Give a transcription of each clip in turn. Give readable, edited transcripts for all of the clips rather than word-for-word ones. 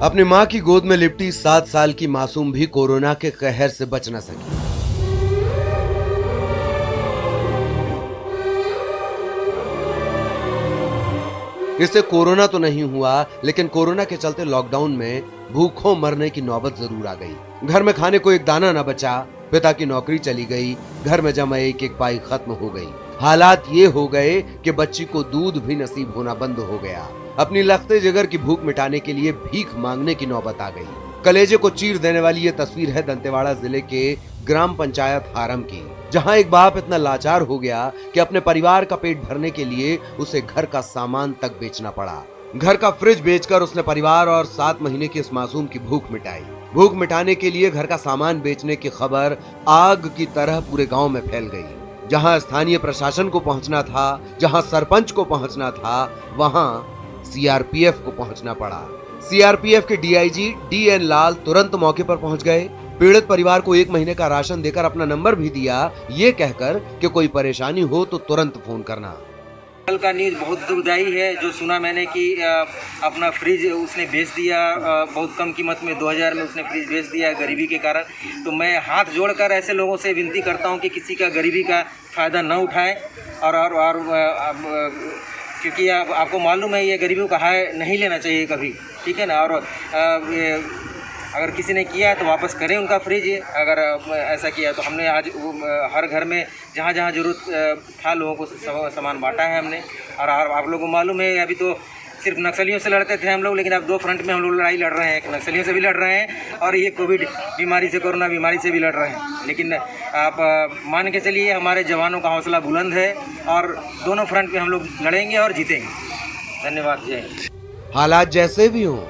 अपनी मां की गोद में लिपटी 7 साल की मासूम भी कोरोना के कहर से बच न सकी। इससे कोरोना तो नहीं हुआ, लेकिन कोरोना के चलते लॉकडाउन में भूखों मरने की नौबत जरूर आ गई। घर में खाने को एक दाना न बचा, पिता की नौकरी चली गई, घर में जमा एक एक पाई खत्म हो गई। हालात ये हो गए कि बच्ची को दूध भी नसीब होना बंद हो गया। अपनी लखते जिगर की भूख मिटाने के लिए भीख मांगने की नौबत आ गई। कलेजे को चीर देने वाली ये तस्वीर है दंतेवाड़ा जिले के ग्राम पंचायत हारम की, जहां एक बाप इतना लाचार हो गया कि अपने परिवार का पेट भरने के लिए उसे घर का सामान तक बेचना पड़ा। घर का फ्रिज बेचकर उसने परिवार और 7 महीने की इस मासूम की भूख मिटाई। भूख मिटाने के लिए घर का सामान बेचने की खबर आग की तरह पूरे गांव में फैल गई। जहां स्थानीय प्रशासन को पहुंचना था, जहां सरपंच को पहुंचना था, वहां सीआरपीएफ को पहुंचना पड़ा। सीआरपीएफ के डीआईजी डीएन लाल तुरंत मौके पर पहुंच गए। पीड़ित परिवार को 1 महीने का राशन देकर अपना नंबर भी दिया, ये कहकर कि कोई परेशानी हो तो तुरंत फोन करना। कल का न्यूज़ बहुत दुखदाई है। जो सुना मैंने कि अपना फ्रिज उसने बेच दिया, बहुत कम कीमत में 2000 में उसने फ्रिज बेच दिया गरीबी के कारण। तो मैं हाथ जोड़कर ऐसे लोगों से विनती करता हूं कि किसी का गरीबी का फ़ायदा न उठाएं और क्योंकि आपको मालूम है ये गरीबों का हाय नहीं लेना चाहिए कभी, ठीक है ना। और अगर किसी ने किया है तो वापस करें उनका फ्रिज। अगर ऐसा किया तो हमने आज हर घर में जहाँ जहाँ जरूरत था लोगों को सामान बांटा है हमने। और आप लोगों को मालूम है अभी तो सिर्फ नक्सलियों से लड़ते थे हम लोग, लेकिन अब 2 फ्रंट में हम लोग लड़ाई लड़ रहे हैं। एक नक्सलियों से भी लड़ रहे हैं और ये कोविड बीमारी से, कोरोना बीमारी से भी लड़ रहे हैं। लेकिन आप मान के चलिए हमारे जवानों का हौसला बुलंद है और दोनों फ्रंट में हम लोग लड़ेंगे और जीतेंगे। धन्यवाद। जय हिंद। हालात जैसे भी हों,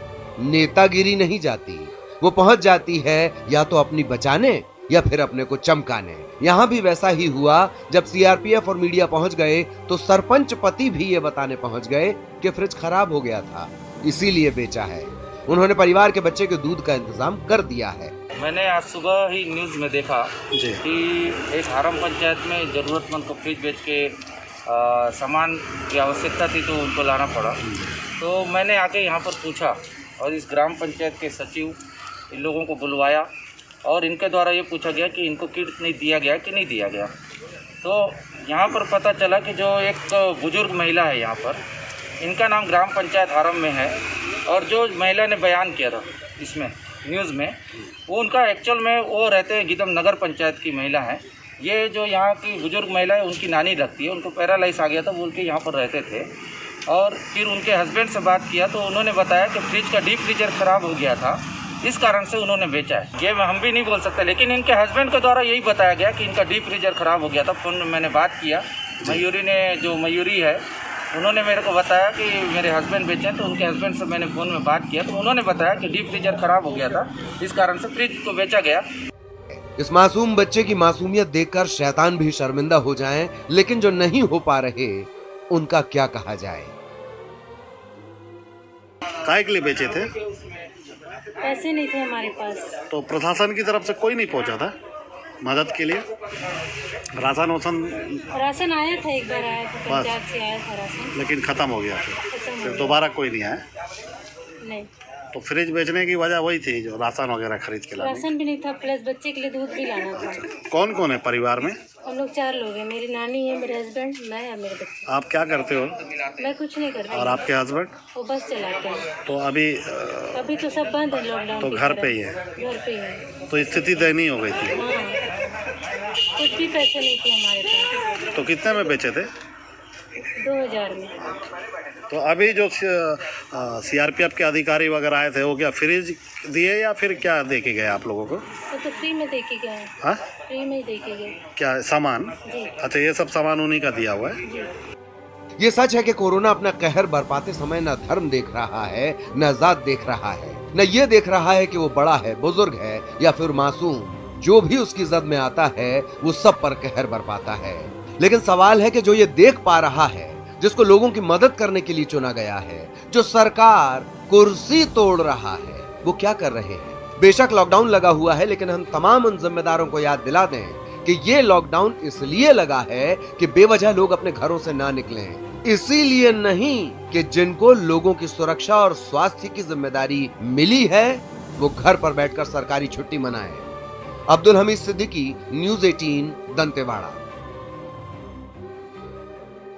नेतागिरी नहीं जाती, वो पहुंच जाती है या तो अपनी बचाने या फिर अपने को चमकाने। यहाँ भी वैसा ही हुआ। जब सीआरपीएफ और मीडिया पहुंच गए तो सरपंच पति भी ये बताने पहुंच गए कि फ्रिज खराब हो गया था, इसीलिए बेचा है। उन्होंने परिवार के बच्चे के दूध का इंतजाम कर दिया है। मैंने आज सुबह ही न्यूज़ में देखा कि एक हारम पंचायत में ज़रूरतमंद को फ्रिज बेच के सामान की आवश्यकता थी तो उनको लाना पड़ा। तो मैंने आके यहाँ पर पूछा और इस ग्राम पंचायत के सचिव इन लोगों को बुलवाया और इनके द्वारा ये पूछा गया कि इनको किट नहीं दिया गया कि नहीं दिया गया। तो यहाँ पर पता चला कि जो एक बुजुर्ग महिला है यहाँ पर, इनका नाम ग्राम पंचायत हारम में है। और जो महिला ने बयान किया था इसमें न्यूज़ में, वो उनका एक्चुअल में वो रहते हैं गीदम नगर पंचायत की महिला है। ये जो यहाँ की बुजुर्ग महिला है उनकी नानी लगती है, उनको पैरालाइज आ गया था, बोल के यहाँ पर रहते थे। और फिर उनके हस्बैंड से बात किया तो उन्होंने बताया कि फ्रिज का डीप फ्रीजर ख़राब हो गया था, इस कारण से उन्होंने बेचा है। ये हम भी नहीं बोल सकते, लेकिन इनके हस्बैंड के द्वारा यही बताया गया कि इनका डीप फ्रीजर ख़राब हो गया था। फ़ोन में मैंने बात किया, मयूरी है, उन्होंने मेरे को बताया कि मेरे हस्बैंड बेचे हैं। तो उनके हस्बैंड से मैंने फ़ोन में बात किया तो उन्होंने बताया कि डीप फ्रीजर ख़राब हो गया था, इस कारण से फ्रिज को बेचा गया। इस मासूम बच्चे की मासूमियत देखकर शैतान भी शर्मिंदा हो जाएं, लेकिन जो नहीं हो पा रहे उनका क्या कहा जाए। काय के लिए बेचे थे? पैसे नहीं थे हमारे पास। तो प्रशासन की तरफ से कोई नहीं पहुंचा था मदद के लिए? राशन आया था, एक बार आया था, पंचायत से आया था राशन, लेकिन ख़त्म हो गया। फिर दोबारा कोई नहीं आया? नहीं। तो फ्रिज बेचने की वजह वही थी जो राशन वगैरह खरीद के लाने? राशन भी नहीं था, प्लस बच्चे के लिए दूध भी लाना था। कौन कौन है परिवार में? हम लोग 4 लोग हैं। मेरी नानी है, मेरे हस्बैंड, मैं और मेरे बच्चे। आप क्या करते हो? मैं कुछ नहीं कर रही। और आपके हस्बैंड? वो बस चलाते हैं। तो अभी तो सब बंद है, लॉकडाउन। तो घर पे ही है? घर पे ही है। तो स्थिति दयनीय हो गई थी? हाँ, कुछ भी पैसे नहीं थे हमारे पास। तो कितने में बेचे थे? 2000 में। तो अभी जो सीआरपीएफ के अधिकारी वगैरह आए थे वो क्या फ्रिज दिए या फिर क्या दे के गए आप लोगों को? वो तो फ्री में दे के गए। हाँ, फ्री में ही दे के गए। क्या सामान? जी। अच्छा, ये सब सामान उन्हीं का दिया हुआ है? जी। ये सच है कि कोरोना अपना कहर बरपाते समय न धर्म देख रहा है, न जात देख रहा है, न ये देख रहा है कि वो बड़ा है, बुजुर्ग है या फिर मासूम। जो भी उसकी जद में आता है वो सब पर कहर बरपाता है। लेकिन सवाल है कि जो ये देख पा रहा है, जिसको लोगों की मदद करने के लिए चुना गया है, जो सरकार कुर्सी तोड़ रहा है, वो क्या कर रहे हैं। बेशक लॉकडाउन लगा हुआ है, लेकिन हम तमाम उन जिम्मेदारों को याद दिला दें कि ये लॉकडाउन इसलिए लगा है कि बेवजह लोग अपने घरों से ना निकलें, इसीलिए नहीं कि जिनको लोगों की सुरक्षा और स्वास्थ्य की जिम्मेदारी मिली है वो घर पर बैठकर सरकारी छुट्टी मनाएं। अब्दुल हमीद सिद्दीकी, न्यूज़ 18, दंतेवाड़ा।